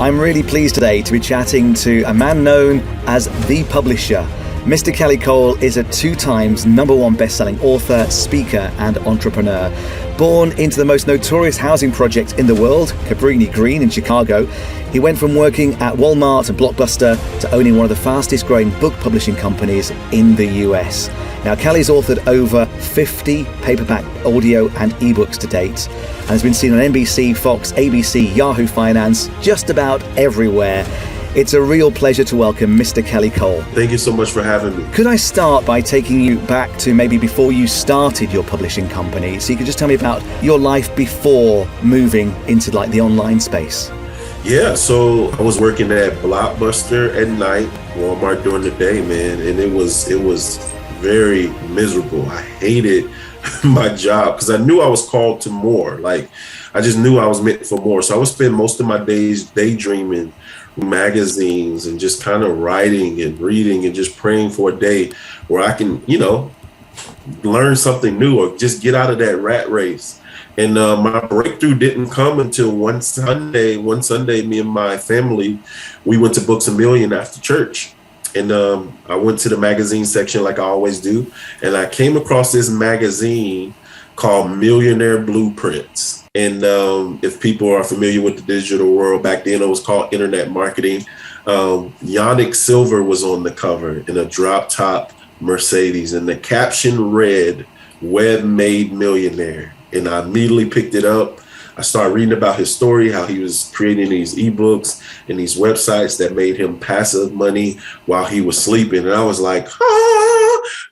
I'm really pleased today to be chatting to a man known as The Publisher. Mr. Kelly Cole is a 2 times #1 best-selling author, speaker, and entrepreneur. Born into the most notorious housing project in the world, Cabrini Green in Chicago, he went from working at Walmart and Blockbuster to owning one of the fastest-growing book publishing companies in the US. Now, Kelly's authored over 50 paperback, audio, and ebooks to date, and has been seen on NBC, Fox, ABC, Yahoo Finance, just about everywhere. It's a real pleasure to welcome Mr. Kelly Cole. Thank you so much for having me. Could I start by taking you back to maybe before you started your publishing company? So you could just tell me about your life before moving into like the online space. Yeah, so I was working at Blockbuster at night, Walmart during the day, man, and it was very miserable. I hated my job because I knew I was called to more. Like, I just knew I was meant for more. So I would spend most of my days daydreaming magazines and just kind of writing and reading and just praying for a day where I can, learn something new or just get out of that rat race. And my breakthrough didn't come until one Sunday, me and my family, we went to Books A Million after church. And I went to the magazine section like I always do. And I came across this magazine called Millionaire Blueprints. And if people are familiar with the digital world, back then it was called internet marketing. Yannick Silver was on the cover in a drop top Mercedes, and the caption read, "Web Made Millionaire." And I immediately picked it up. I started reading about his story, how he was creating these ebooks and these websites that made him passive money while he was sleeping. And I was like,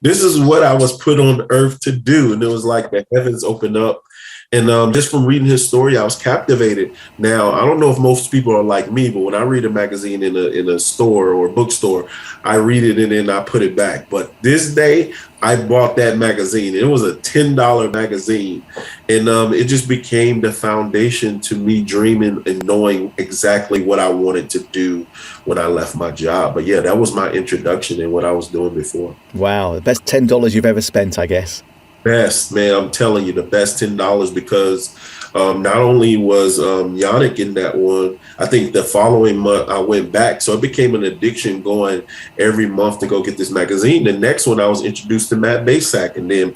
this is what I was put on earth to do. And it was like the heavens opened up. And just from reading his story, I was captivated. Now, I don't know if most people are like me, but when I read a magazine in a store or a bookstore, I read it and then I put it back. But this day, I bought that magazine. It was a $10 magazine. And it just became the foundation to me dreaming and knowing exactly what I wanted to do when I left my job. But yeah, that was my introduction and what I was doing before. Wow, the best $10 you've ever spent, I guess. Best, man, I'm telling you, the best $10 because not only was Yannick in that one, I think the following month I went back. So it became an addiction going every month to go get this magazine. The next one I was introduced to Matt Basak, and then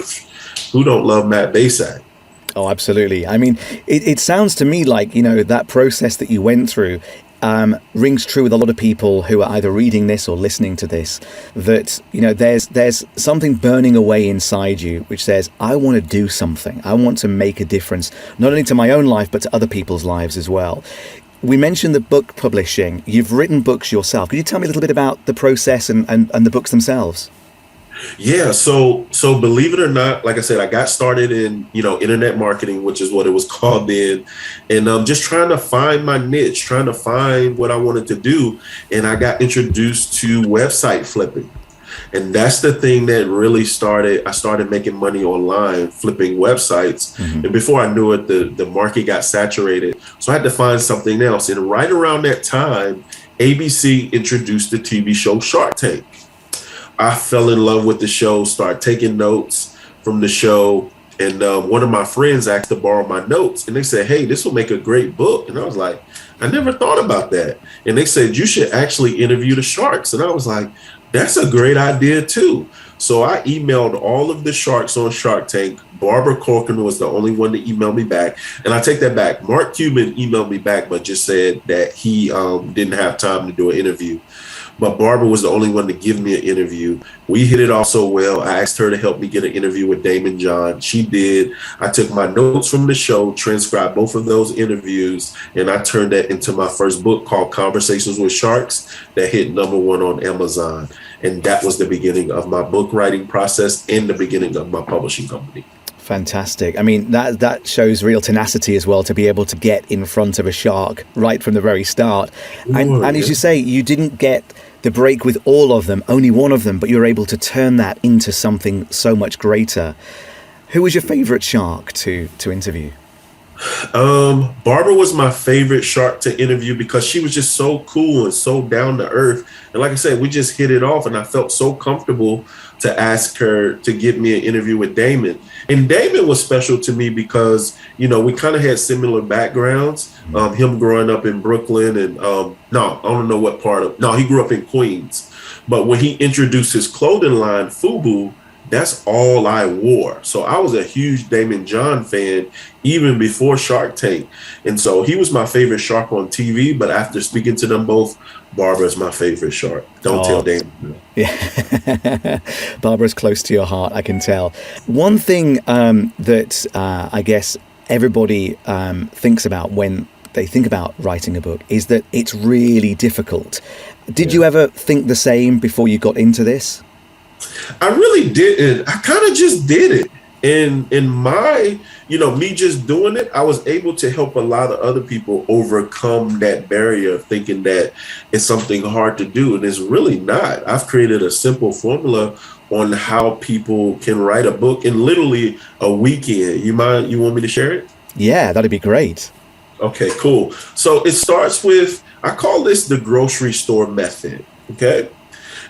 who don't love Matt Basak? Oh, absolutely. I mean, it sounds to me like, that process that you went through rings true with a lot of people who are either reading this or listening to this, that, there's something burning away inside you which says, I want to do something. I want to make a difference, not only to my own life, but to other people's lives as well. We mentioned the book publishing. You've written books yourself. Could you tell me a little bit about the process and the books themselves? Yeah, so believe it or not, like I said, I got started in, internet marketing, which is what it was called then, and just trying to find my niche, trying to find what I wanted to do. And I got introduced to website flipping. And that's the thing that really I started making money online, flipping websites. Mm-hmm. And before I knew it, the market got saturated. So I had to find something else. And right around that time, ABC introduced the TV show Shark Tank. I fell in love with the show, started taking notes from the show. And one of my friends asked to borrow my notes. And they said, hey, this will make a great book. And I was like, I never thought about that. And they said, you should actually interview the sharks. And I was like, that's a great idea, too. So I emailed all of the sharks on Shark Tank. Barbara Corcoran was the only one to email me back. And I take that back. Mark Cuban emailed me back, but just said that he didn't have time to do an interview. But Barbara was the only one to give me an interview. We hit it off so well. I asked her to help me get an interview with Damon John. She did. I took my notes from the show, transcribed both of those interviews, and I turned that into my first book called Conversations with Sharks that hit #1 on Amazon. And that was the beginning of my book writing process and the beginning of my publishing company. Fantastic. I mean, that shows real tenacity as well, to be able to get in front of a shark right from the very start. And as you say, you didn't get the break with all of them, only one of them, but you were able to turn that into something so much greater. Who was your favorite shark to interview? Barbara was my favorite shark to interview because she was just so cool and so down to earth. And like I said, we just hit it off, and I felt so comfortable to ask her to get me an interview with Damon. And Damon was special to me because, you know, we kind of had similar backgrounds. Him growing up in Brooklyn and no, I don't know what part of, no, he grew up in Queens. But when he introduced his clothing line, FUBU, that's all I wore. So I was a huge Damon John fan even before Shark Tank. And so he was my favorite shark on TV. But after speaking to them both, Barbara's my favorite shark. Don't tell Damon. Yeah. Barbara's close to your heart, I can tell. One thing that I guess everybody thinks about when they think about writing a book is that it's really difficult. Did you ever think the same before you got into this? I really didn't. I kind of just did it. And in my, you know, me just doing it, I was able to help a lot of other people overcome that barrier of thinking that it's something hard to do. And it's really not. I've created a simple formula on how people can write a book in literally a weekend. You want me to share it? Yeah, that'd be great. Okay, cool. So it starts with, I call this the grocery store method. Okay.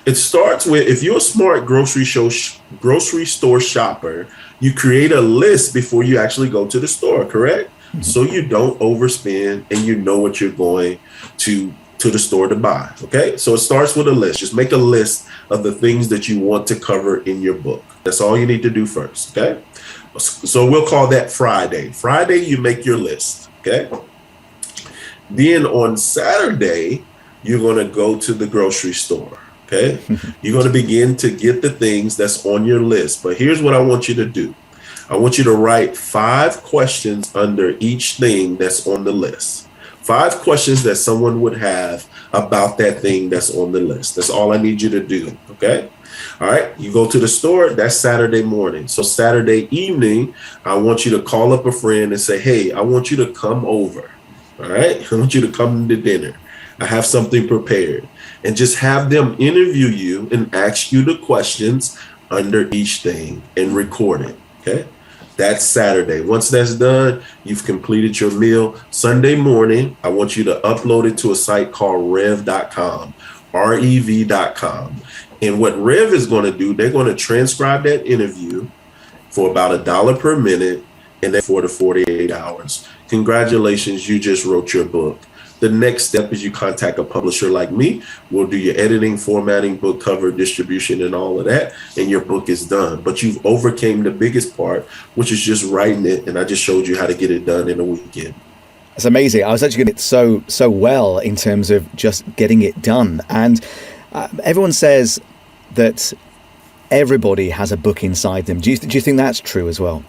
It starts with, if you're a smart grocery store shopper, you create a list before you actually go to the store, correct? Mm-hmm. So you don't overspend and you know what you're going to the store to buy, okay? So it starts with a list. Just make a list of the things that you want to cover in your book. That's all you need to do first, okay? So we'll call that Friday. Friday, you make your list, okay? Then on Saturday, you're going to go to the grocery store. Okay, you're going to begin to get the things that's on your list. But here's what I want you to do. I want you to write 5 questions under each thing that's on the list. 5 questions that someone would have about that thing that's on the list. That's all I need you to do. Okay. All right. You go to the store. That's Saturday morning. So Saturday evening, I want you to call up a friend and say, hey, I want you to come over. All right. I want you to come to dinner. I have something prepared. And just have them interview you and ask you the questions under each thing and record it. Okay. That's Saturday. Once that's done, you've completed your meal. Sunday morning, I want you to upload it to a site called rev.com, rev.com. And what Rev is going to do, they're going to transcribe that interview for about $1 per minute and then 4 to 48 hours. Congratulations, you just wrote your book. The next step is you contact a publisher like me. We'll do your editing, formatting, book cover, distribution, and all of that, and your book is done. But you've overcame the biggest part, which is just writing it, and I just showed you how to get it done in a weekend. It's amazing. I was actually getting it so well in terms of just getting it done. And everyone says that everybody has a book inside them. Do you think that's true as well?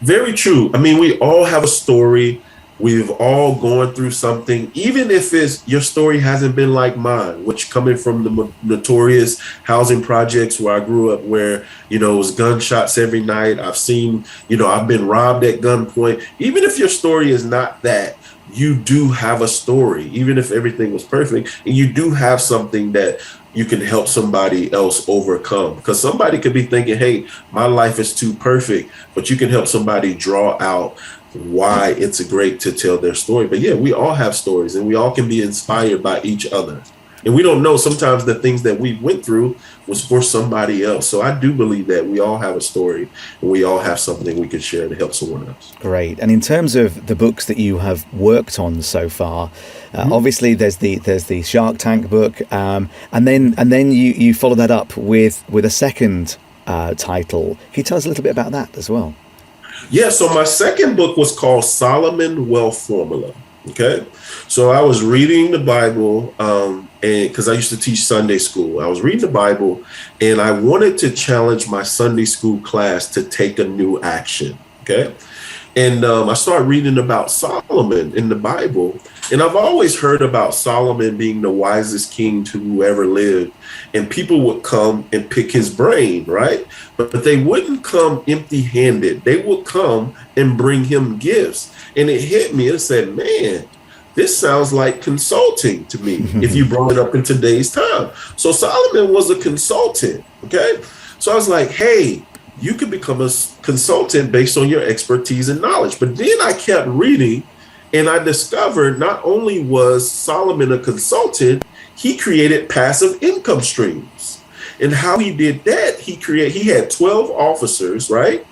Very true. I mean, we all have a story. We've all gone through something, even if your story hasn't been like mine, which coming from the notorious housing projects where I grew up, where, you know, it was gunshots every night. I've seen, you know, I've been robbed at gunpoint. Even if your story is not that, you do have a story, even if everything was perfect, and you do have something that you can help somebody else overcome. Because somebody could be thinking, hey, my life is too perfect, but you can help somebody draw out why it's great to tell their story. But yeah, we all have stories and we all can be inspired by each other. And we don't know sometimes the things that we went through was for somebody else. So I do believe that we all have a story and we all have something we can share to help someone else. Great. And in terms of the books that you have worked on so far, obviously there's the Shark Tank book, and then you follow that up with a second title. Can you tell us a little bit about that as well? Yeah, so my second book was called Solomon Wealth Formula. Okay, so I was reading the Bible, and because I used to teach Sunday school, I was reading the Bible, and I wanted to challenge my Sunday school class to take a new action. Okay, and I started reading about Solomon in the Bible, and I've always heard about Solomon being the wisest king to ever lived, and people would come and pick his brain, right? But they wouldn't come empty-handed. They would come and bring him gifts. And it hit me and said, man, this sounds like consulting to me if you brought it up in today's time. So Solomon was a consultant, okay? So I was like, hey, you could become a consultant based on your expertise and knowledge. But then I kept reading and I discovered not only was Solomon a consultant, he created passive income streams. And how he did that, he had 12 officers, right?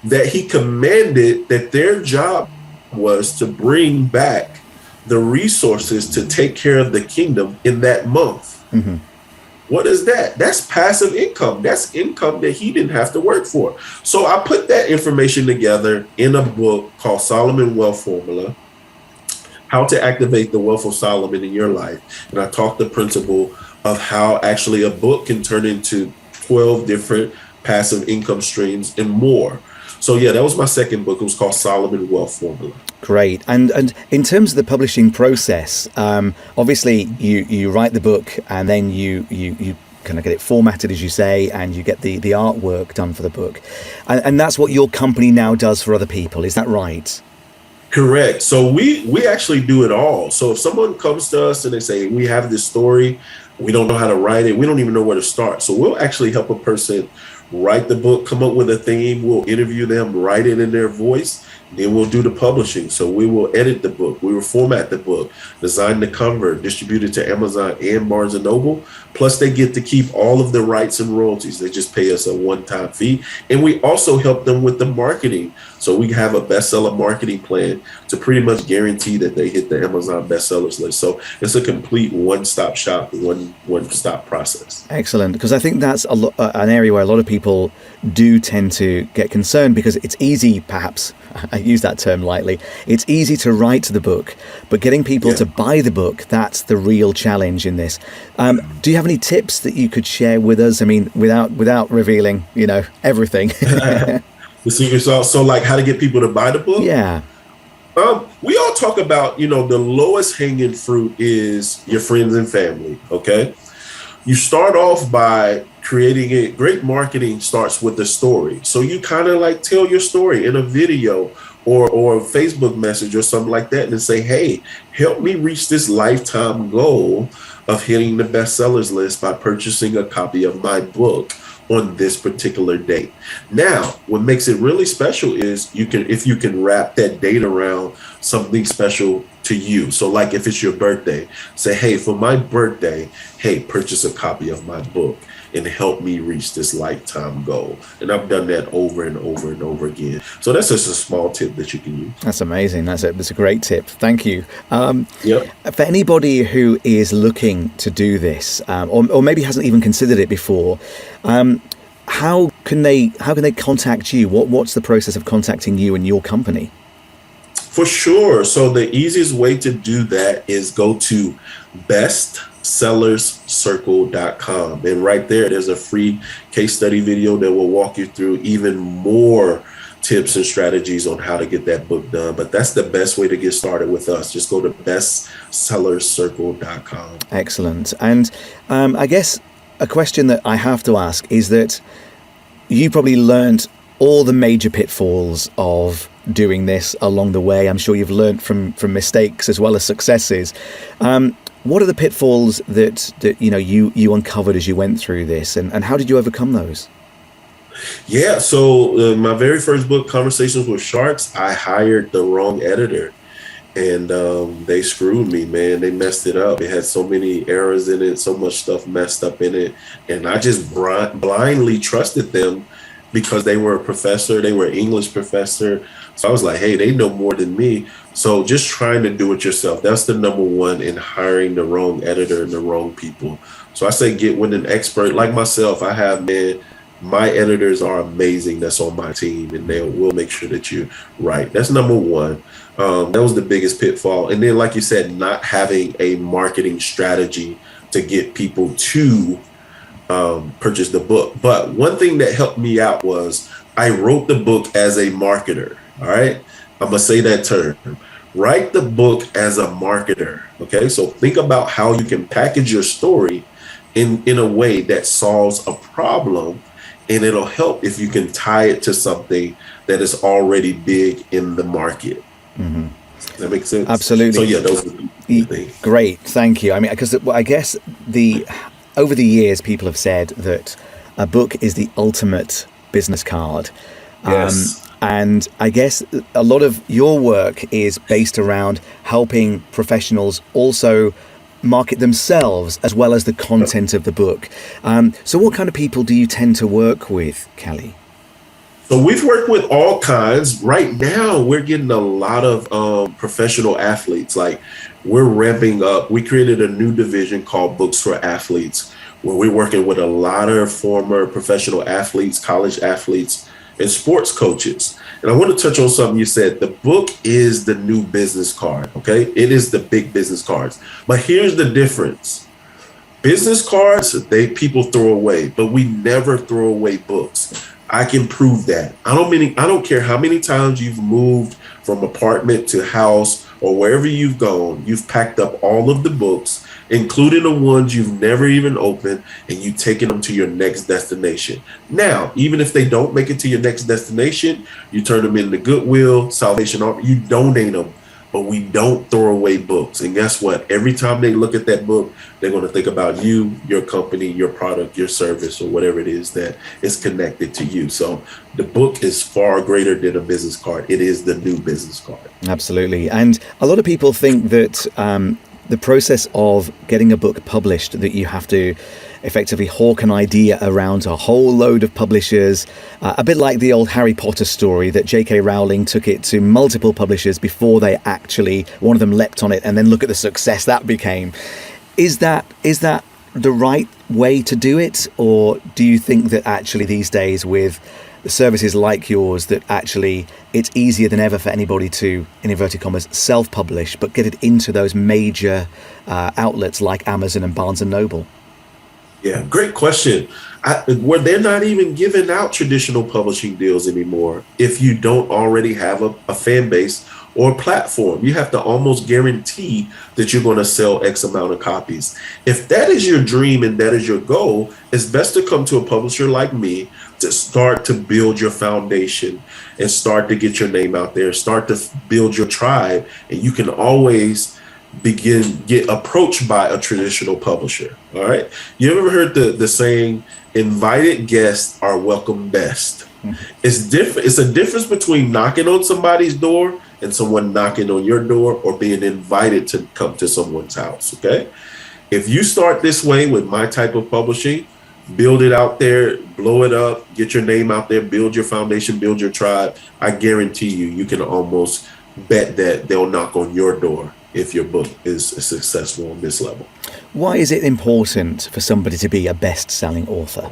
That he commanded that their job was to bring back the resources to take care of the kingdom in that month. Mm-hmm. What is that? That's passive income. That's income that he didn't have to work for. So I put that information together in a book called Solomon Wealth Formula, How to Activate the Wealth of Solomon in Your Life. And I talked the principle of how actually a book can turn into 12 different passive income streams and more. So yeah, that was my second book. It was called Solomon Wealth Formula. Great. And in terms of the publishing process, obviously you write the book and then you kind of get it formatted, as you say, and you get the artwork done for the book. And that's what your company now does for other people. Is that right? Correct. So we actually do it all. So if someone comes to us and they say, we have this story, we don't know how to write it, we don't even know where to start. So we'll actually help a person write the book, come up with a theme, we'll interview them, write it in their voice, then we'll do the publishing. So we will edit the book, we will format the book, design the cover, distribute it to Amazon and Barnes & Noble. Plus they get to keep all of the rights and royalties. They just pay us a one-time fee. And we also help them with the marketing. So we have a bestseller marketing plan to pretty much guarantee that they hit the Amazon bestsellers list. So it's a complete one-stop shop, one-stop process. Excellent, because I think that's an area where a lot of people do tend to get concerned, because it's easy, perhaps, I use that term lightly, it's easy to write the book, but getting people to buy the book, that's the real challenge in this. Do you have any tips that you could share with us? I mean, without revealing, everything. The secret sauce. So like how to get people to buy the book? Yeah. We all talk about, the lowest hanging fruit is your friends and family. Okay. You start off by creating it. Great marketing starts with the story. So you kind of like tell your story in a video or a Facebook message or something like that, and then say, hey, help me reach this lifetime goal of hitting the bestsellers list by purchasing a copy of my book on this particular date. Now, what makes it really special is if you can wrap that date around something special to you. So like if it's your birthday, say, hey, for my birthday, hey, purchase a copy of my book and help me reach this lifetime goal. And I've done that over and over and over again. So that's just a small tip that you can use. That's amazing. That's a great tip. Thank you. Yep. For anybody who is looking to do this, or maybe hasn't even considered it before, how can they contact you? What's the process of contacting you and your company? For sure. So the easiest way to do that is go to bestsellerscircle.com. And right there's a free case study video that will walk you through even more tips and strategies on how to get that book done. But that's the best way to get started with us. Just go to bestsellerscircle.com. Excellent. And I guess a question that I have to ask is that you probably learned all the major pitfalls of doing this along the way. I'm sure you've learned from mistakes as well as successes. What are the pitfalls that you uncovered as you went through this, and how did you overcome those? Yeah, so my very first book, Conversations with Sharks, I hired the wrong editor. And they screwed me, man. They messed it up. It had so many errors in it, so much stuff messed up in it. And I just blindly trusted them because they were a professor. They were an English professor. So I was like, hey, they know more than me. So just trying to do it yourself. That's the number one in hiring the wrong editor and the wrong people. So I say get with an expert like myself. I have, my editors are amazing that's on my team, and they will make sure that you're right. That's number one. That was the biggest pitfall. And then, like you said, not having a marketing strategy to get people to purchase the book. But one thing that helped me out was I wrote the book as a marketer. All right. I'm going to say that term. Write the book as a marketer. Okay. So think about how you can package your story in a way that solves a problem. And it'll help if you can tie it to something that is already big in the market. Mm-hmm. Does that make sense? Absolutely. So yeah, those are the things. Great, thank you. I mean, because I guess over the years, people have said that a book is the ultimate business card. Yes. And I guess a lot of your work is based around helping professionals also market themselves as well as the content of the book. So what kind of people do you tend to work with, Kelly? So we've worked with all kinds. Right now, we're getting a lot of professional athletes. Like, we're ramping up. We created a new division called Books for Athletes, where we're working with a lot of former professional athletes, college athletes, and sports coaches. And I want to touch on something you said. The book is the new business card, okay? It is the big business cards. But here's the difference. Business cards, people throw away, but we never throw away books. I can prove that. I don't care how many times you've moved from apartment to house or wherever you've gone, you've packed up all of the books, including the ones you've never even opened, and you've taken them to your next destination. Now, even if they don't make it to your next destination, you turn them into Goodwill, Salvation Army, you donate them. But we don't throw away books. And guess what? Every time they look at that book, they're going to think about you, your company, your product, your service, or whatever it is that is connected to you. So the book is far greater than a business card. It is the new business card. Absolutely. And a lot of people think that the process of getting a book published, that you have to effectively hawk an idea around a whole load of publishers, a bit like the old Harry Potter story that J.K. Rowling took it to multiple publishers before they actually, one of them leapt on it, and then look at the success that became. Is that the right way to do it? Or do you think that actually these days with services like yours, that actually it's easier than ever for anybody to, in inverted commas, self-publish, but get it into those major outlets like Amazon and Barnes & Noble? Yeah, great question. Where they're not even giving out traditional publishing deals anymore if you don't already have a fan base or platform. You have to almost guarantee that you're going to sell X amount of copies. If that is your dream and that is your goal, it's best to come to a publisher like me to start to build your foundation and start to get your name out there, start to build your tribe, and you can always get approached by a traditional publisher. All right. You ever heard the saying, invited guests are welcome best? It's different. It's a difference between knocking on somebody's door and someone knocking on your door, or being invited to come to someone's house. Okay. If you start this way with my type of publishing, build it out there, blow it up, get your name out there, build your foundation, build your tribe, I guarantee you can almost bet that they'll knock on your door if your book is successful on this level. Why is it important for somebody to be a best-selling author?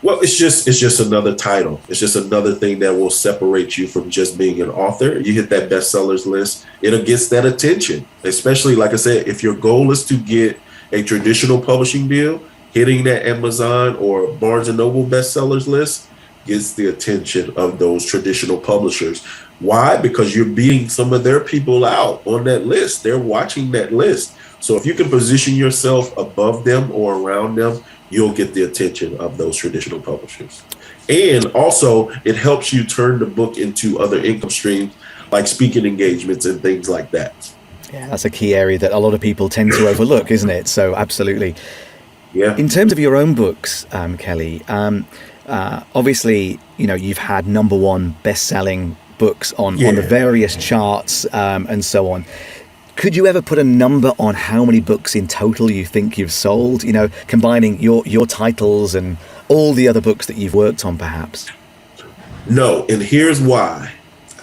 Well, it's just another title. It's just another thing that will separate you from just being an author. You hit that bestsellers list, it'll get that attention. Especially, like I said, if your goal is to get a traditional publishing deal, hitting that Amazon or Barnes & Noble bestsellers list gets the attention of those traditional publishers. Why? Because you're beating some of their people out on that list. They're watching that list. So if you can position yourself above them or around them, you'll get the attention of those traditional publishers. And also, it helps you turn the book into other income streams, like speaking engagements and things like that. Yeah, that's a key area that a lot of people tend to overlook, isn't it? So absolutely. Yeah. In terms of your own books, Kelly, obviously, you've had number one best-selling books on the various charts and so on. Could you ever put a number on how many books in total you think you've sold, combining your titles and all the other books that you've worked on, perhaps? No, and here's why.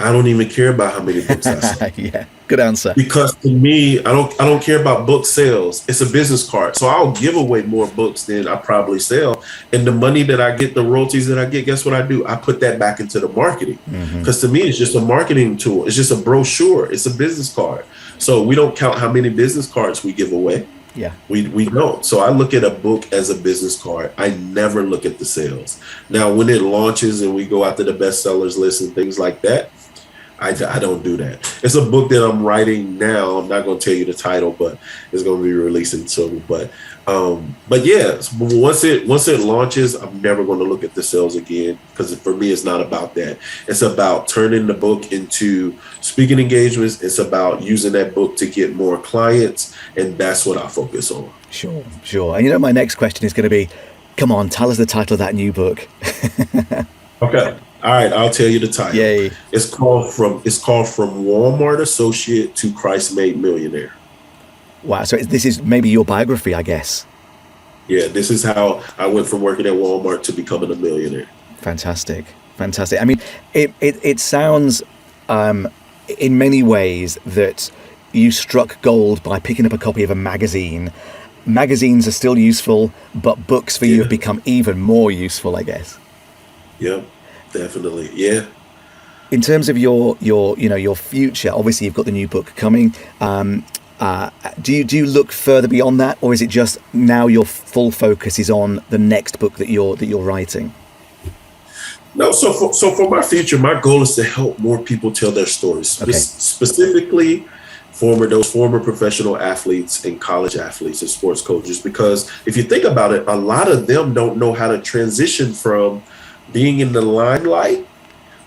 I don't even care about how many books I sell. Yeah, good answer. Because to me, I don't care about book sales. It's a business card. So I'll give away more books than I probably sell. And the money that I get, the royalties that I get, guess what I do? I put that back into the marketing. Because to me, it's just a marketing tool. It's just a brochure. It's a business card. So we don't count how many business cards we give away. Yeah, we don't. So I look at a book as a business card. I never look at the sales. Now, when it launches and we go after the bestsellers list and things like that, I don't do that. It's a book that I'm writing now. I'm not going to tell you the title, but it's going to be releasing soon. But yeah, once it launches, I'm never going to look at the sales again, because for me, it's not about that. It's about turning the book into speaking engagements. It's about using that book to get more clients, and that's what I focus on. Sure. And my next question is going to be, come on, tell us the title of that new book. Okay. All right, I'll tell you the title. Yay. It's called From Walmart Associate to Christ Made Millionaire. Wow. So this is maybe your biography, I guess. Yeah, this is how I went from working at Walmart to becoming a millionaire. Fantastic. Fantastic. I mean, it sounds in many ways that you struck gold by picking up a copy of a magazine. Magazines are still useful, but books for you have become even more useful, I guess. Yeah, definitely. Yeah. In terms of your future, obviously you've got the new book coming. Do you look further beyond that, or is it just now your full focus is on the next book that you're writing? No, so for my future, my goal is to help more people tell their stories, Okay. specifically those former professional athletes and college athletes and sports coaches. Because if you think about it, a lot of them don't know how to transition from being in the limelight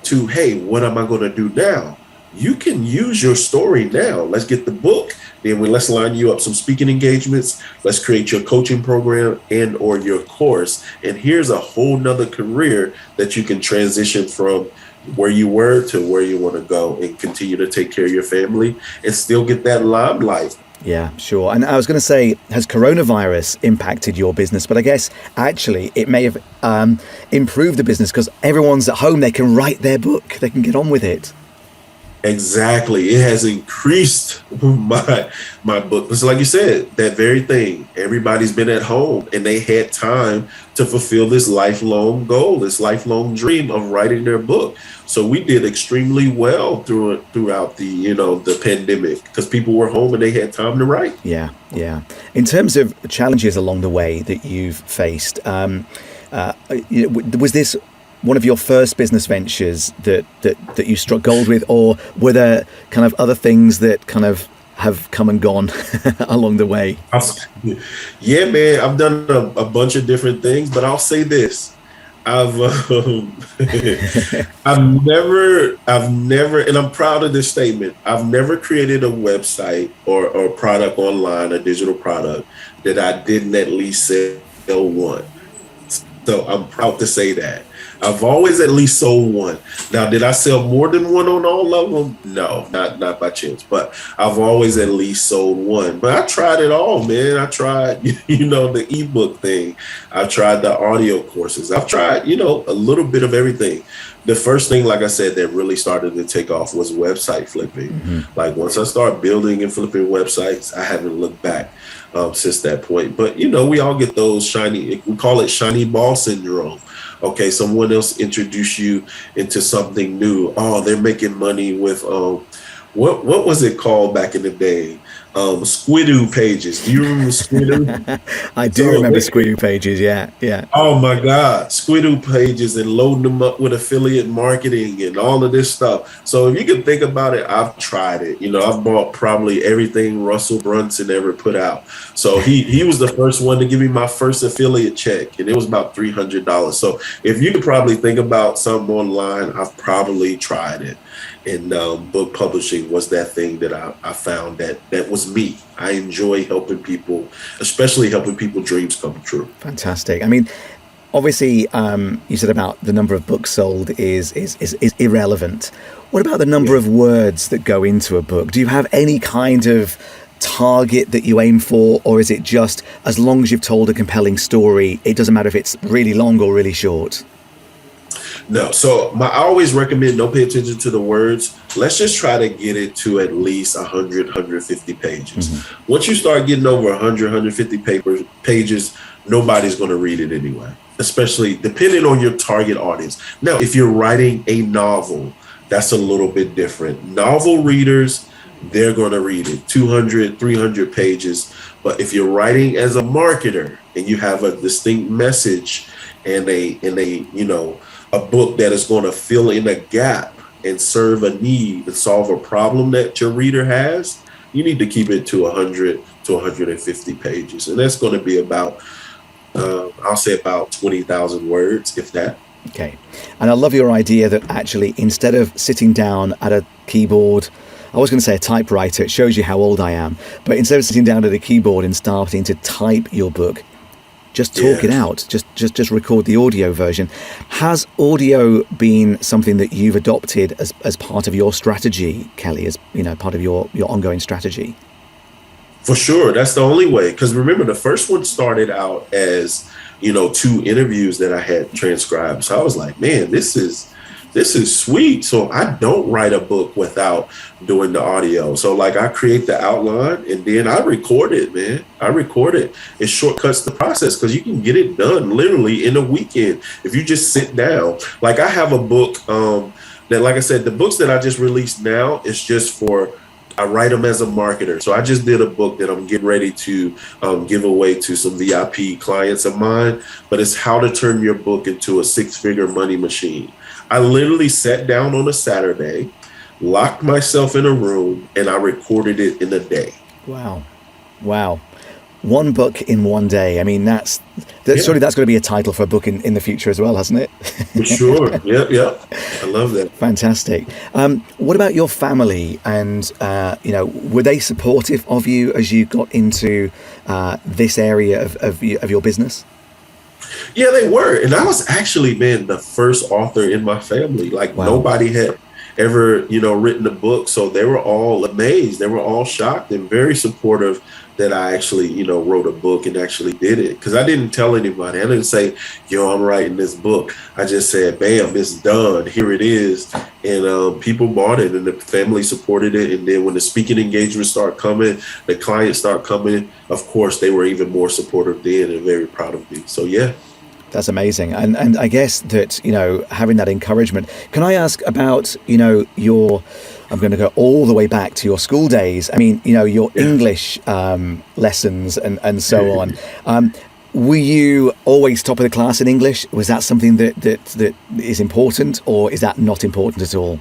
to, hey, what am I going to do now? You can use your story now. Let's get the book. Then let's line you up some speaking engagements. Let's create your coaching program and or your course. And here's a whole nother career that you can transition from where you were to where you want to go and continue to take care of your family and still get that limelight. Yeah, sure. And I was going to say, has coronavirus impacted your business? But I guess actually it may have improved the business because everyone's at home. They can write their book. They can get on with it. Exactly. It has increased my book. It's like you said, that very thing. Everybody's been at home and they had time to fulfill this lifelong goal, this lifelong dream of writing their book. So we did extremely well throughout the pandemic because people were home and they had time to write. Yeah, yeah. In terms of challenges along the way that you've faced, was this one of your first business ventures that you struck gold with, or were there kind of other things that kind of have come and gone along the way? Yeah, man, I've done a bunch of different things, but I'll say this. I've never, and I'm proud of this statement. I've never created a website or product online, a digital product that I didn't at least sell one. So I'm proud to say that. I've always at least sold one. Now, did I sell more than one on all of them? No, not by chance. But I've always at least sold one. But I tried it all, man. I tried, the ebook thing. I've tried the audio courses. I've tried, a little bit of everything. The first thing, like I said, that really started to take off was website flipping. Mm-hmm. Like once I started building and flipping websites, I haven't looked back since that point. But, we all get those we call it shiny ball syndrome. Okay, someone else introduced you into something new. Oh, they're making money with what was it called back in the day? Squidoo pages. Do you remember Squidoo? I do remember Squidoo pages. Yeah. Oh my God, Squidoo pages and loading them up with affiliate marketing and all of this stuff. So if you can think about it, I've tried it. I've bought probably everything Russell Brunson ever put out. So he was the first one to give me my first affiliate check, and it was about $300. So if you could probably think about something online, I've probably tried it. And book publishing was that thing that I found that was me. I enjoy helping people, especially helping people dreams come true. Fantastic. I mean, obviously, you said about the number of books sold is irrelevant. What about the number of words that go into a book? Do you have any kind of target that you aim for, or is it just as long as you've told a compelling story, it doesn't matter if it's really long or really short? No, so I always recommend don't pay attention to the words. Let's just try to get it to at least 100, 150 pages. Mm-hmm. Once you start getting over 100, 150 pages, nobody's going to read it anyway, especially depending on your target audience. Now, if you're writing a novel, that's a little bit different. Novel readers, they're going to read it 200, 300 pages. But if you're writing as a marketer and you have a distinct message and a book that is going to fill in a gap and serve a need and solve a problem that your reader has, you need to keep it to 100 to 150 pages. And that's going to be about, I'll say about 20,000 words, if that. Okay. And I love your idea that actually instead of sitting down at a keyboard, I was going to say a typewriter, it shows you how old I am, but instead of sitting down at a keyboard and starting to type your book, just talk it out, just record the audio version. Has audio been something that you've adopted as part of your strategy, Kelly, as part of your ongoing strategy? For sure. That's the only way. Because remember, the first one started out as, 2 interviews that I had transcribed. So I was like, man, this is sweet. So I don't write a book without doing the audio. So like I create the outline and then I record it, man. I record it. It shortcuts the process because you can get it done literally in a weekend if you just sit down. Like I have a book that, like I said, the books that I just released now is just for, I write them as a marketer. So I just did a book that I'm getting ready to give away to some VIP clients of mine, but it's how to turn your book into a 6-figure money machine. I literally sat down on a Saturday, locked myself in a room, and I recorded it in a day. Wow. One book in one day. I mean, surely that's going to be a title for a book in the future as well, hasn't it? For sure. Yep. I love that. Fantastic. What about your family? And, were they supportive of you as you got into this area of your business? Yeah, they were. And I was actually, man, the first author in my family. Like Wow. Nobody had ever, written a book. So they were all amazed. They were all shocked and very supportive that I actually, wrote a book and actually did it. Because I didn't tell anybody. I didn't say, I'm writing this book. I just said, bam, it's done. Here it is. And people bought it and the family supported it. And then when the speaking engagements start coming, the clients start coming, of course, they were even more supportive then and very proud of me. So, yeah. That's amazing. And I guess that, having that encouragement. Can I ask about, I'm going to go all the way back to your school days. I mean, your English lessons and so on. Were you always top of the class in English? Was that something that is important, or is that not important at all?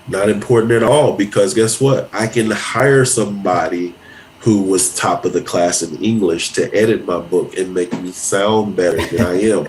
Not important at all, because guess what? I can hire somebody who was top of the class in English to edit my book and make me sound better than I am.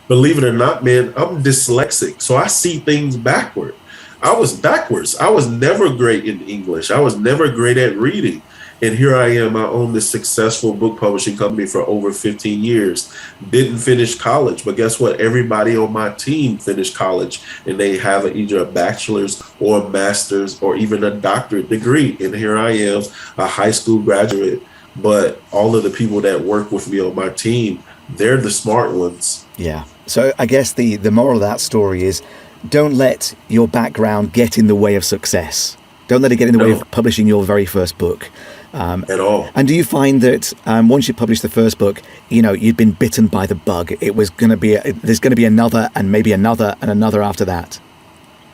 Believe it or not, man, I'm dyslexic, so I see things backward. I was backwards. I was never great in English. I was never great at reading. And here I am. I own this successful book publishing company for over 15 years. Didn't finish college, but guess what? Everybody on my team finished college and they have either a bachelor's or a master's or even a doctorate degree. And here I am, a high school graduate. But all of the people that work with me on my team, they're the smart ones. Yeah. So I guess the moral of that story is don't let your background get in the way of success. Don't let it get in the way of publishing your very first book. At all. And do you find that once you publish the first book, you've been bitten by the bug? It was going to be, there's going to be another and maybe another and another after that.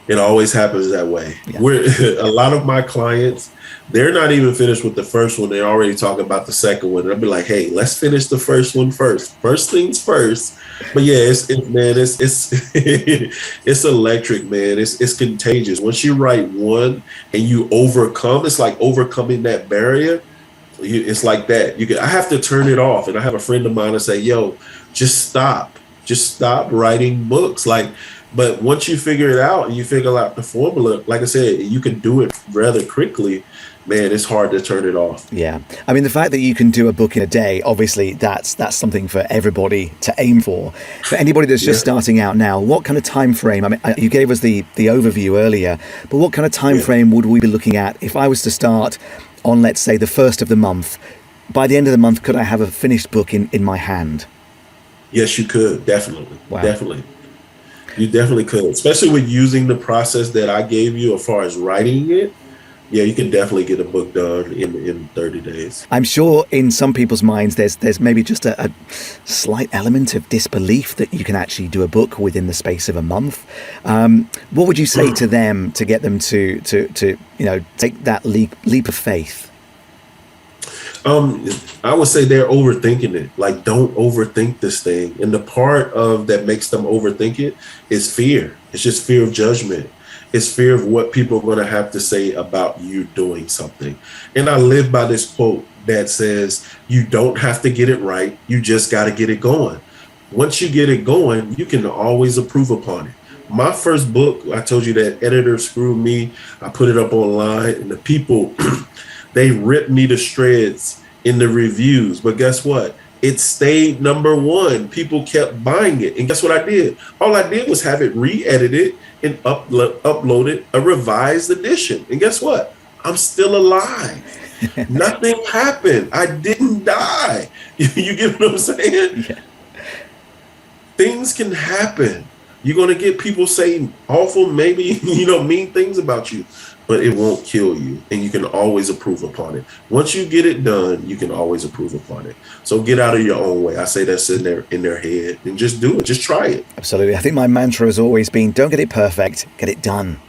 It always happens that way. Yeah. A lot of my clients, they're not even finished with the first one. They're already talking about the second one. And I'll be like, hey, let's finish the first one first. First things first. But yeah, it's it's electric, man. It's contagious. Once you write one and you overcome, it's like overcoming that barrier. It's like that. I have to turn it off. And I have a friend of mine that say, yo, just stop writing books. But once you figure it out and you figure out the formula, like I said, you can do it rather quickly. Man, it's hard to turn it off. Yeah. I mean, the fact that you can do a book in a day, obviously that's something for everybody to aim for. For anybody that's just starting out now, what kind of time frame? I mean, you gave us the overview earlier, but what kind of time frame would we be looking at if I was to start on, let's say, the first of the month? By the end of the month, could I have a finished book in my hand? Yes, you could. Definitely. Wow. Definitely. You definitely could, especially with using the process that I gave you as far as writing it. Yeah, you can definitely get a book done in 30 days. I'm sure in some people's minds there's maybe just a slight element of disbelief that you can actually do a book within the space of a month. What would you say to them to get them to take that leap of faith? I would say they're overthinking it. Like, don't overthink this thing. And the part of that makes them overthink it is fear. It's just fear of judgment. It's fear of what people are going to have to say about you doing something. And I live by this quote that says, you don't have to get it right. You just got to get it going. Once you get it going, you can always improve upon it. My first book, I told you that editor screwed me. I put it up online and the people, they ripped me to shreds in the reviews. But guess what? It stayed number one. People kept buying it. And guess what I did? All I did was have it re-edited and uploaded a revised edition. And guess what? I'm still alive. Nothing happened. I didn't die. You get what I'm saying? Yeah. Things can happen. You're going to get people saying awful, maybe, mean things about you, but it won't kill you. And you can always improve upon it. Once you get it done, you can always improve upon it. So get out of your own way. I say that's in their head, and just do it. Just try it. Absolutely. I think my mantra has always been, don't get it perfect, get it done.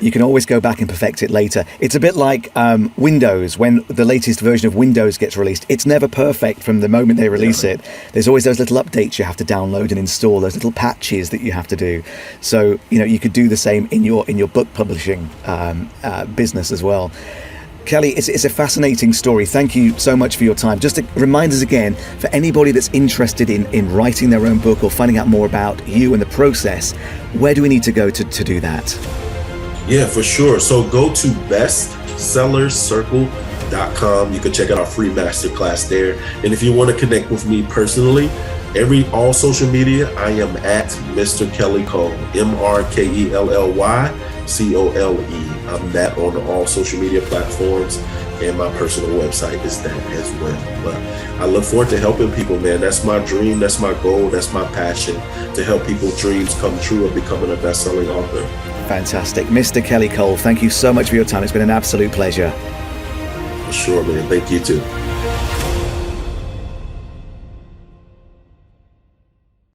You can always go back and perfect it later. It's a bit like Windows. When the latest version of Windows gets released, it's never perfect from the moment they release it. There's always those little updates you have to download and install, those little patches that you have to do. So, you could do the same in your book publishing business as well. Kelly, it's a fascinating story. Thank you so much for your time. Just to remind us again, for anybody that's interested in writing their own book or finding out more about you and the process, where do we need to go to do that? Yeah, for sure. So go to bestsellercircle.com. You can check out our free masterclass there. And if you want to connect with me personally, all social media, I am at Mr. Kelly Cole, MrKellyCole. I'm that on all social media platforms, and my personal website is that as well. But I look forward to helping people, man. That's my dream. That's my goal. That's my passion, to help people's dreams come true of becoming a best-selling author. Fantastic. Mr. Kelly Cole, thank you so much for your time. It's been an absolute pleasure. For sure, man. Thank you too.